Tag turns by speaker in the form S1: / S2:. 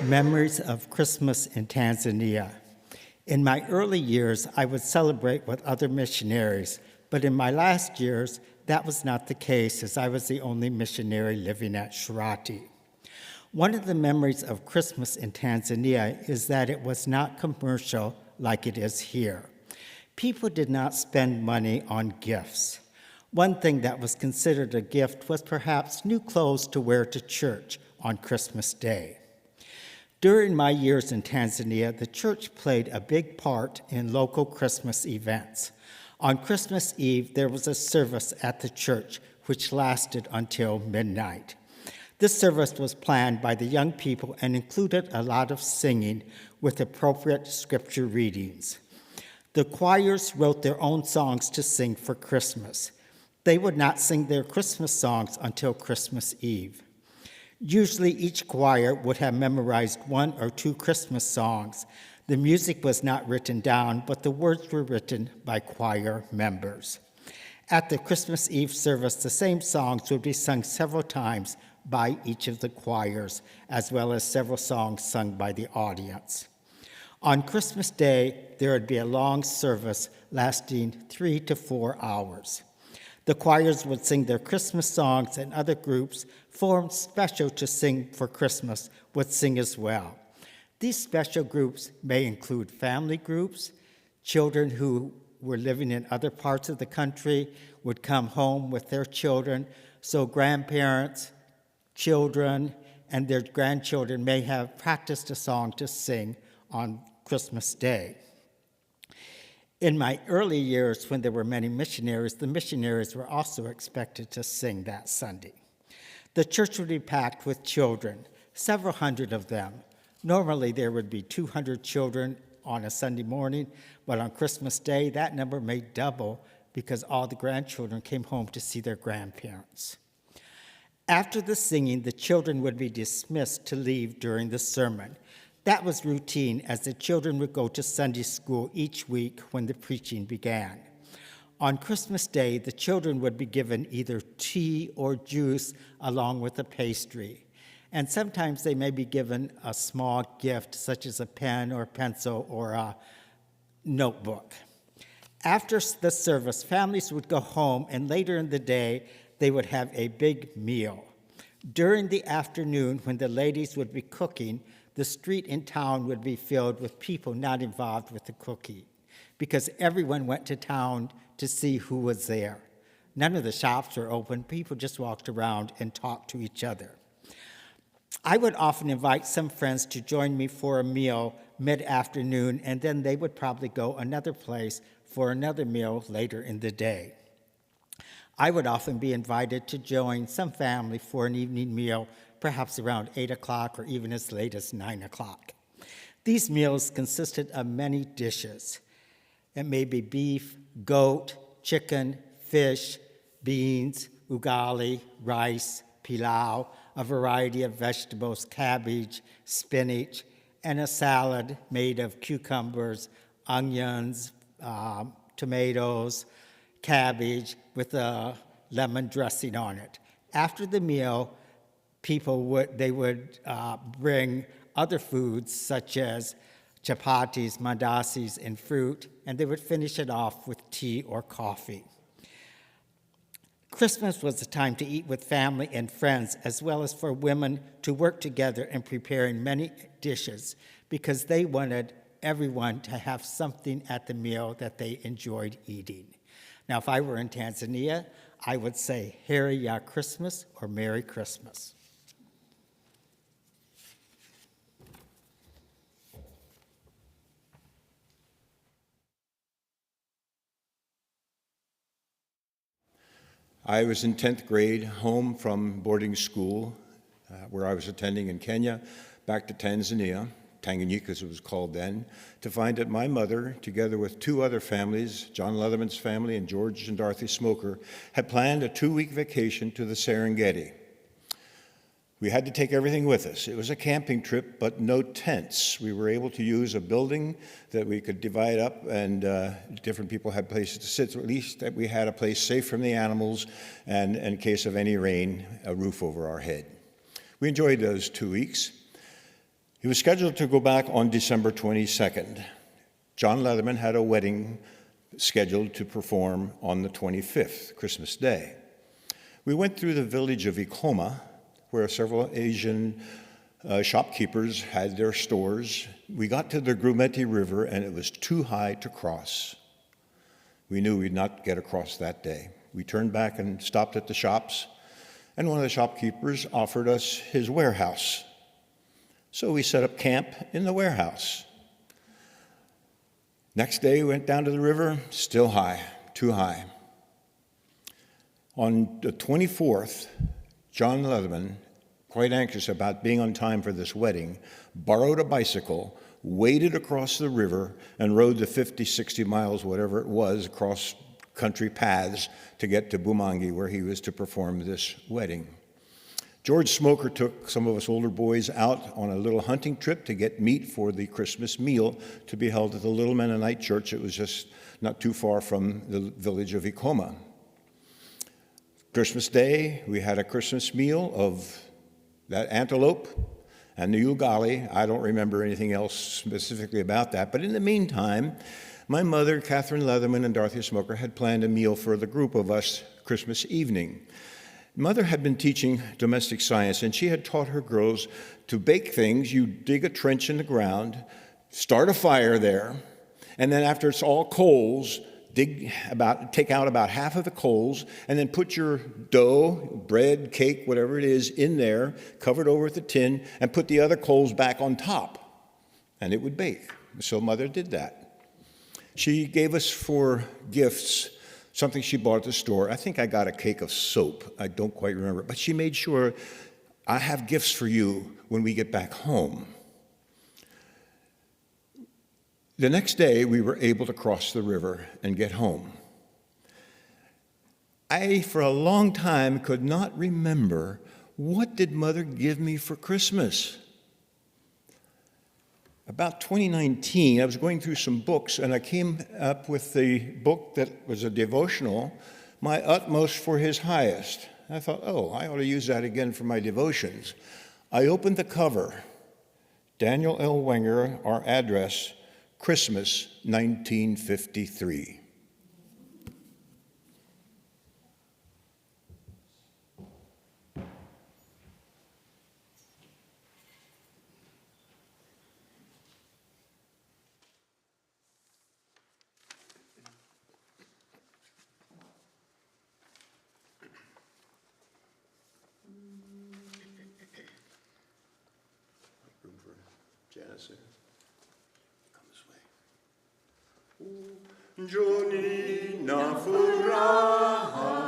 S1: Memories of Christmas in Tanzania. In my early years, I would celebrate with other missionaries, but in my last years, that was not the case as I was the only missionary living at Shirati. One of the memories of Christmas in Tanzania is that it was not commercial like it is here. People did not spend money on gifts. One thing that was considered a gift was perhaps new clothes to wear to church on Christmas Day. During my years in Tanzania, the church played a big part in local Christmas events. On Christmas Eve, there was a service at the church which lasted until midnight. This service was planned by the young people and included a lot of singing with appropriate scripture readings. The choirs wrote their own songs to sing for Christmas. They would not sing their Christmas songs until Christmas Eve. Usually each choir would have memorized one or two Christmas songs. The music was not written down, but the words were written by choir members. At the Christmas Eve service, the same songs would be sung several times by each of the choirs, as well as several songs sung by the audience. On Christmas Day, there would be a long service lasting 3 to 4 hours. The choirs would sing their Christmas songs, and other groups formed special to sing for Christmas would sing as well. These special groups may include family groups. Children who were living in other parts of the country would come home with their children, so grandparents, children, and their grandchildren may have practiced a song to sing on Christmas Day. In my early years, when there were many missionaries, the missionaries were also expected to sing that Sunday. The church would be packed with children, several hundred of them. Normally, there would be 200 children on a Sunday morning, but on Christmas Day, that number may double because all the grandchildren came home to see their grandparents. After the singing, the children would be dismissed to leave during the sermon. That was routine, as the children would go to Sunday school each week when the preaching began. On Christmas Day, the children would be given either tea or juice along with a pastry. And sometimes they may be given a small gift, such as a pen or pencil or a notebook. After the service, families would go home, and later in the day, they would have a big meal. During the afternoon, when the ladies would be cooking, the street in town would be filled with people not involved with the cooking, because everyone went to town to see who was there. None of the shops were open. People just walked around and talked to each other. I would often invite some friends to join me for a meal mid-afternoon, and then they would probably go another place for another meal later in the day. I would often be invited to join some family for an evening meal, perhaps around 8 o'clock or even as late as 9 o'clock. These meals consisted of many dishes. It may be beef, goat, chicken, fish, beans, ugali, rice, pilau, a variety of vegetables, cabbage, spinach, and a salad made of cucumbers, onions, tomatoes, cabbage with a lemon dressing on it. After the meal, people would bring other foods such as chapatis, mandasis, and fruit, and they would finish it off with tea or coffee. Christmas was a time to eat with family and friends, as well as for women to work together in preparing many dishes, because they wanted everyone to have something at the meal that they enjoyed eating. Now, if I were in Tanzania, I would say Heri ya Christmas or Merry Christmas.
S2: I was in 10th grade, home from boarding school, where I was attending in Kenya, back to Tanzania. Tanganyika as it was called then, to find that my mother, together with two other families, John Leatherman's family and George and Dorothy Smoker, had planned a 2-week vacation to the Serengeti. We had to take everything with us. It was a camping trip, but no tents. We were able to use a building that we could divide up, and different people had places to sit, so at least that we had a place safe from the animals, and in case of any rain, a roof over our head. We enjoyed those 2 weeks. He was scheduled to go back on December 22nd. John Leatherman had a wedding scheduled to perform on the 25th, Christmas Day. We went through the village of Ikoma, where several Asian shopkeepers had their stores. We got to the Grumeti River, and it was too high to cross. We knew we'd not get across that day. We turned back and stopped at the shops, and one of the shopkeepers offered us his warehouse. So we set up camp in the warehouse. Next day, we went down to the river, still high, too high. On the 24th, John Leatherman, quite anxious about being on time for this wedding, borrowed a bicycle, waded across the river, and rode the 50, 60 miles, whatever it was, across country paths to get to Bumangi, where he was to perform this wedding. George Smoker took some of us older boys out on a little hunting trip to get meat for the Christmas meal to be held at the Little Mennonite Church. It was just not too far from the village of Ikoma. Christmas Day, we had a Christmas meal of that antelope and the ugali. I don't remember anything else specifically about that, but in the meantime, my mother, Catherine Leatherman, and Dorothy Smoker had planned a meal for the group of us Christmas evening. Mother had been teaching domestic science, and she had taught her girls to bake things. You dig a trench in the ground, start a fire there, and then after it's all coals, take out about half of the coals, and then put your dough, bread, cake, whatever it is, in there, cover it over with a tin, and put the other coals back on top, and it would bake. So Mother did that. She gave us for gifts something she bought at the store. I think I got a cake of soap. I don't quite remember. But she made sure, I have gifts for you when we get back home. The next day, we were able to cross the river and get home. I, for a long time, could not remember, what did Mother give me for Christmas? About 2019, I was going through some books, and I came up with the book that was a devotional, My Utmost for His Highest. I thought, oh, I ought to use that again for my devotions. I opened the cover, Daniel L. Wenger, our address, Christmas, 1953. Janice, come this way. Johnny na furaha